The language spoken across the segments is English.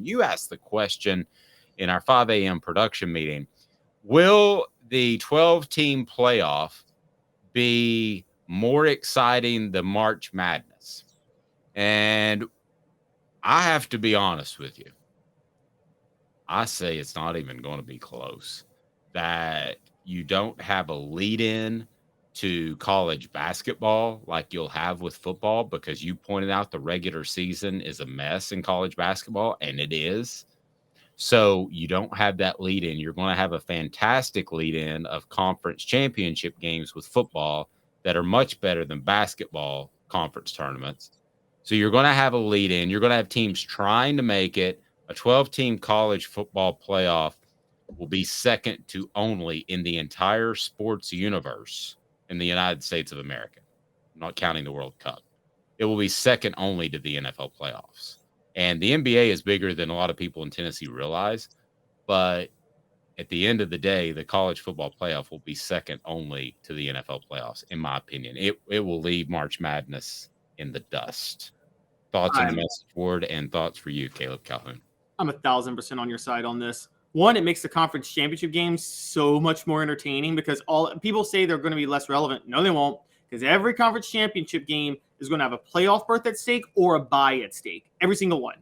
You asked the question in our 5 a.m. production meeting, will the 12-team playoff be more exciting than March Madness? And I have to be honest with you. I say it's not even going to be close. That you don't have a lead-in to college basketball like you'll have with football, because you pointed out the regular season is a mess in college basketball, and it is. So you don't have that lead-in. You're going to have a fantastic lead-in of conference championship games with football that are much better than basketball conference tournaments. So you're going to have a lead-in. You're going to have teams trying to make it. A 12-team college football playoff will be second to only in the entire sports universe in the United States of America, not counting the World Cup. It will be second only to the NFL playoffs. And the NBA is bigger than a lot of people in Tennessee realize. But at the end of the day, the college football playoff will be second only to the NFL playoffs, in my opinion. It will leave March Madness in the dust. Thoughts on the message board and thoughts for you, Caleb Calhoun? I'm 1,000% on your side on this. One, it makes the conference championship games so much more entertaining because all people say they're going to be less relevant. No, they won't, because every conference championship game is going to have a playoff berth at stake or a bye at stake. Every single one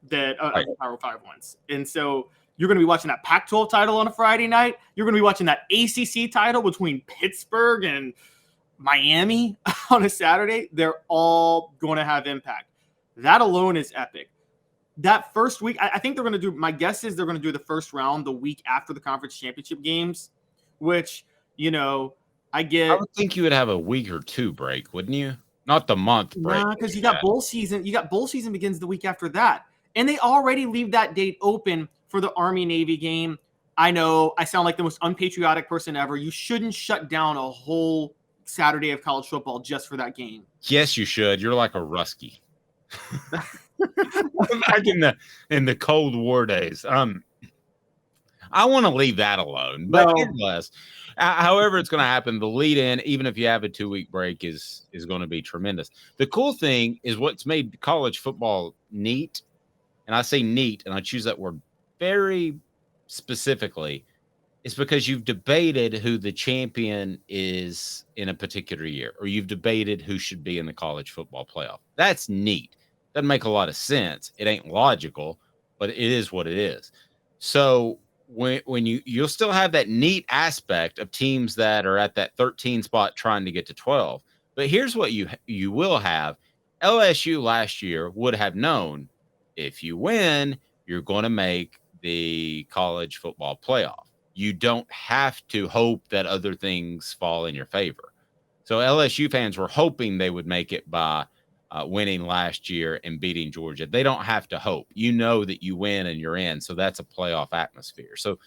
that the Power 5 ones. And so you're going to be watching that Pac-12 title on a Friday night. You're going to be watching that ACC title between Pittsburgh and Miami on a Saturday. They're all going to have impact. That alone is epic. That first week, I think they're going to do, my guess is they're going to do the first round the week after the conference championship games, which, I would think you would have a week or two break, wouldn't you? Not the month break. Nah, because you got bowl season. You got bowl season begins the week after that. And they already leave that date open for the Army-Navy game. I know I sound like the most unpatriotic person ever. You shouldn't shut down a whole Saturday of college football just for that game. Yes, you should. You're like a Rusky. Back in the Cold War days. I want to leave that alone. But nonetheless, however it's going to happen, the lead in, even if you have a 2-week break, is going to be tremendous. The cool thing is what's made college football neat, and I say neat, and I choose that word very specifically, is because you've debated who the champion is in a particular year, or you've debated who should be in the college football playoff. That's neat. Doesn't make a lot of sense. It ain't logical, but it is what it is. So when you'll still have that neat aspect of teams that are at that 13 spot trying to get to 12. But here's what you will have. LSU last year would have known if you win, you're going to make the college football playoff. You don't have to hope that other things fall in your favor. So LSU fans were hoping they would make it by winning last year and beating Georgia. They don't have to hope. You know that you win and you're in. So that's a playoff atmosphere. So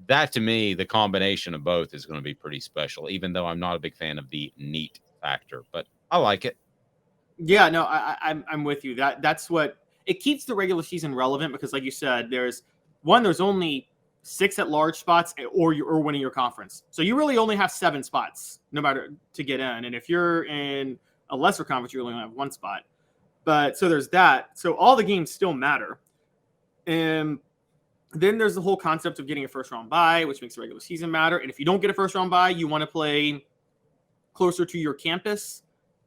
that, to me, the combination of both is going to be pretty special, even though I'm not a big fan of the neat factor, but I like it. Yeah, no, I'm with you. That's what it keeps the regular season relevant because, like you said, there's only 6 at-large spots or winning your conference. So you really only have 7 spots no matter to get in. And if you're in a lesser conference, you only have 1 spot. But so there's that. So all the games still matter. And then there's the whole concept of getting a first-round bye, which makes the regular season matter. And if you don't get a first-round bye, you want to play closer to your campus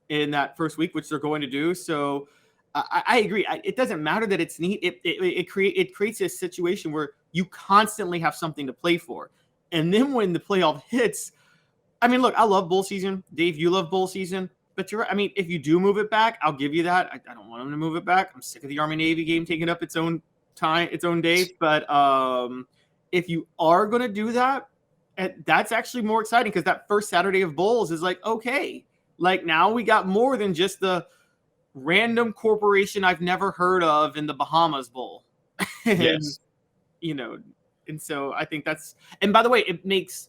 in that first week, which they're going to do. So I agree. It doesn't matter that it's neat. It creates a situation where you constantly have something to play for. And then when the playoff hits, I mean, look, I love bowl season. Dave, you love bowl season. But if you do move it back, I'll give you that. I don't want them to move it back. I'm sick of the Army-Navy game taking up its own time, its own day. But if you are going to do that, that's actually more exciting because that first Saturday of bowls is like, okay, like now we got more than just the random corporation I've never heard of in the Bahamas Bowl. And, yes. And so I think and by the way, it makes,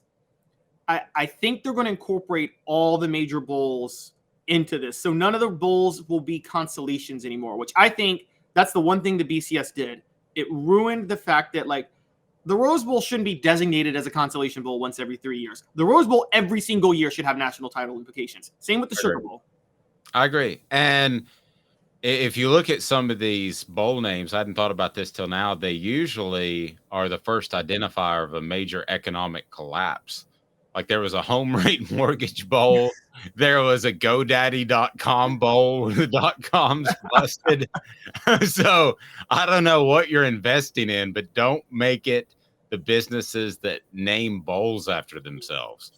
I think they're going to incorporate all the major bowls into this. So none of the bowls will be consolations anymore, which I think that's the one thing the BCS did. It ruined the fact that the Rose Bowl shouldn't be designated as a consolation bowl once every 3 years. The Rose Bowl every single year should have national title implications. Same with the Sugar Bowl. I agree. And if you look at some of these bowl names, I hadn't thought about this till now. They usually are the first identifier of a major economic collapse. Like there was a home rate mortgage bowl. There was a GoDaddy.com bowl. The .coms busted. So I don't know what you're investing in, but don't make it the businesses that name bowls after themselves.